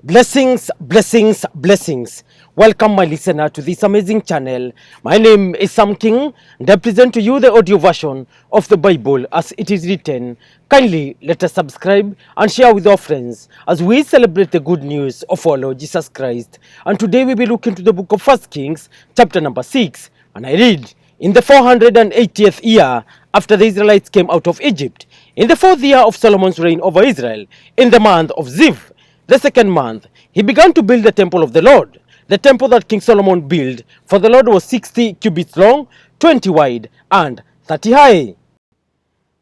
Blessings, blessings, blessings. Welcome, my listener, to this amazing channel. My name is Sam King, and I present to you the audio version of the Bible as it is written. Kindly let us subscribe and share with our friends as we celebrate the good news of our Lord Jesus Christ. And today we will look into the book of 1 Kings, chapter number 6. And I read, in the 480th year after the Israelites came out of Egypt, in the fourth year of Solomon's reign over Israel, in the month of Ziv, the second month, he began to build the temple of the Lord. The temple that King Solomon built for the Lord was 60 cubits long, 20 wide, and 30 high.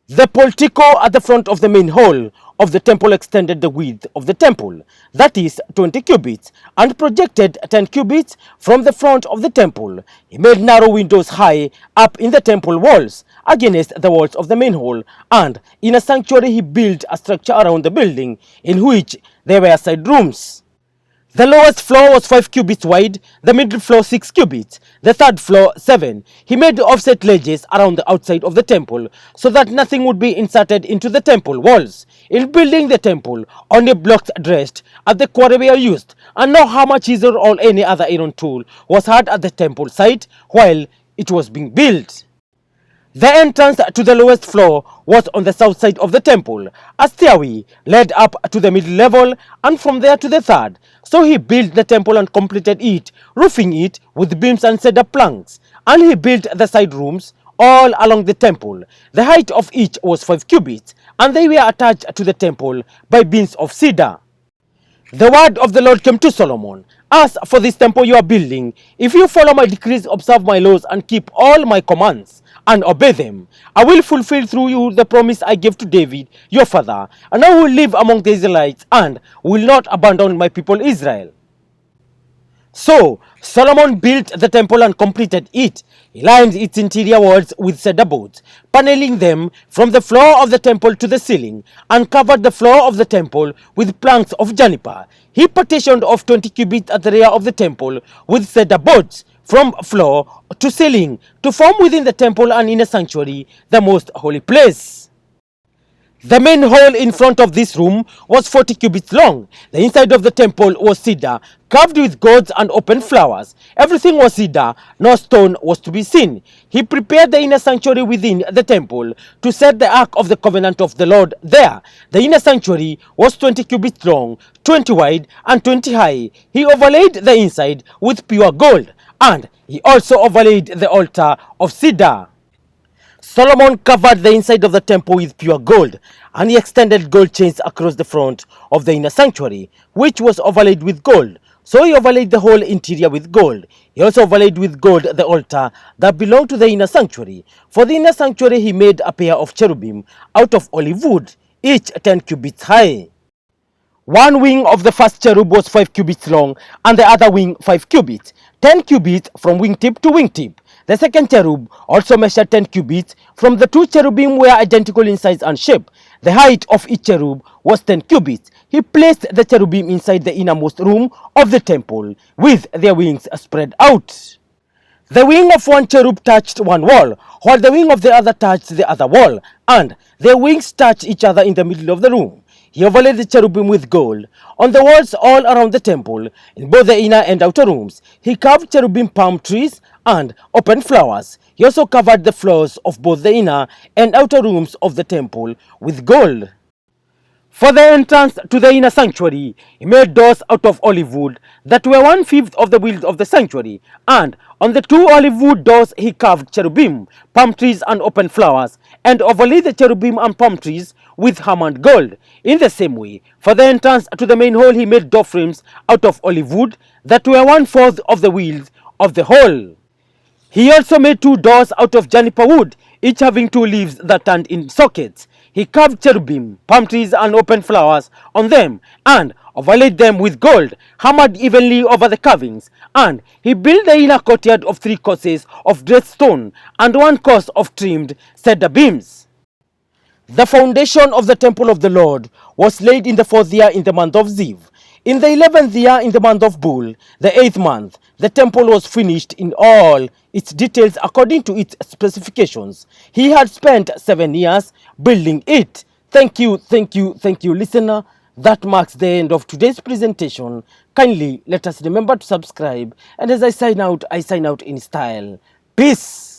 The portico at the front of the main hall of the temple extended the width of the temple, that is 20 cubits, and projected 10 cubits from the front of the temple. He made narrow windows high up in the temple walls, against the walls of the main hall, and in a sanctuary he built a structure around the building, in which there were side rooms. The lowest floor was 5 cubits wide, the middle floor 6 cubits, the third floor 7. He made offset ledges around the outside of the temple so that nothing would be inserted into the temple walls. In building the temple, only blocks dressed at the quarry were used, and no hammer, chisel, or any other iron tool was had at the temple site while it was being built. The entrance to the lowest floor was on the south side of the temple. A stairway led up to the middle level and from there to the third. So he built the temple and completed it, roofing it with beams and cedar planks. And he built the side rooms all along the temple. The height of each was 5 cubits, and they were attached to the temple by beams of cedar. The word of the Lord came to Solomon. As for this temple you are building, if you follow my decrees, observe my laws, and keep all my commands, and obey them, I will fulfill through you the promise I gave to David, your father, and I will live among the Israelites, and will not abandon my people Israel. So Solomon built the temple and completed it. He lined its interior walls with cedar boards, paneling them from the floor of the temple to the ceiling, and covered the floor of the temple with planks of juniper. He partitioned off 20 cubits at the rear of the temple with cedar boards from floor to ceiling to form within the temple and inner sanctuary the most holy place. The main hall in front of this room was 40 cubits long. The inside of the temple was cedar, carved with gourds and open flowers. Everything was cedar, no stone was to be seen. He prepared the inner sanctuary within the temple to set the ark of the covenant of the Lord there. The inner sanctuary was 20 cubits long, 20 wide, and 20 high. He overlaid the inside with pure gold, and he also overlaid the altar of cedar. Solomon covered the inside of the temple with pure gold, and he extended gold chains across the front of the inner sanctuary, which was overlaid with gold. So he overlaid the whole interior with gold. He also overlaid with gold the altar that belonged to the inner sanctuary. For the inner sanctuary he made a pair of cherubim out of olive wood, each 10 cubits high. One wing of the first cherub was 5 cubits long, and the other wing 5 cubits, 10 cubits from wingtip to wingtip. The second cherub also measured 10 cubits, from the two cherubim were identical in size and shape. The height of each cherub was 10 cubits. He placed the cherubim inside the innermost room of the temple, with their wings spread out. The wing of one cherub touched one wall, while the wing of the other touched the other wall, and their wings touched each other in the middle of the room. He overlaid the cherubim with gold. On the walls all around the temple, in both the inner and outer rooms, he carved cherubim palm trees and open flowers. He also covered the floors of both the inner and outer rooms of the temple with gold. For the entrance to the inner sanctuary, he made doors out of olive wood that were 1/5 of the width of the sanctuary, and on the two olive wood doors he carved cherubim, palm trees, and open flowers, and overlaid the cherubim and palm trees with hammered gold. In the same way, for the entrance to the main hall he made door frames out of olive wood that were 1/4 of the width of the hall. He also made two doors out of juniper wood, each having two leaves that turned in sockets. He carved cherubim, palm trees, and open flowers on them, and overlaid them with gold, hammered evenly over the carvings. And he built the inner courtyard of 3 courses of dressed stone, and 1 course of trimmed cedar beams. The foundation of the temple of the Lord was laid in the 4th year in the month of Ziv. In the 11th year in the month of Bul, the 8th month, the temple was finished in all its details according to its specifications. He had spent 7 years building it. Thank you, listener. That marks the end of today's presentation. Kindly let us remember to subscribe, and as I sign out in style. Peace.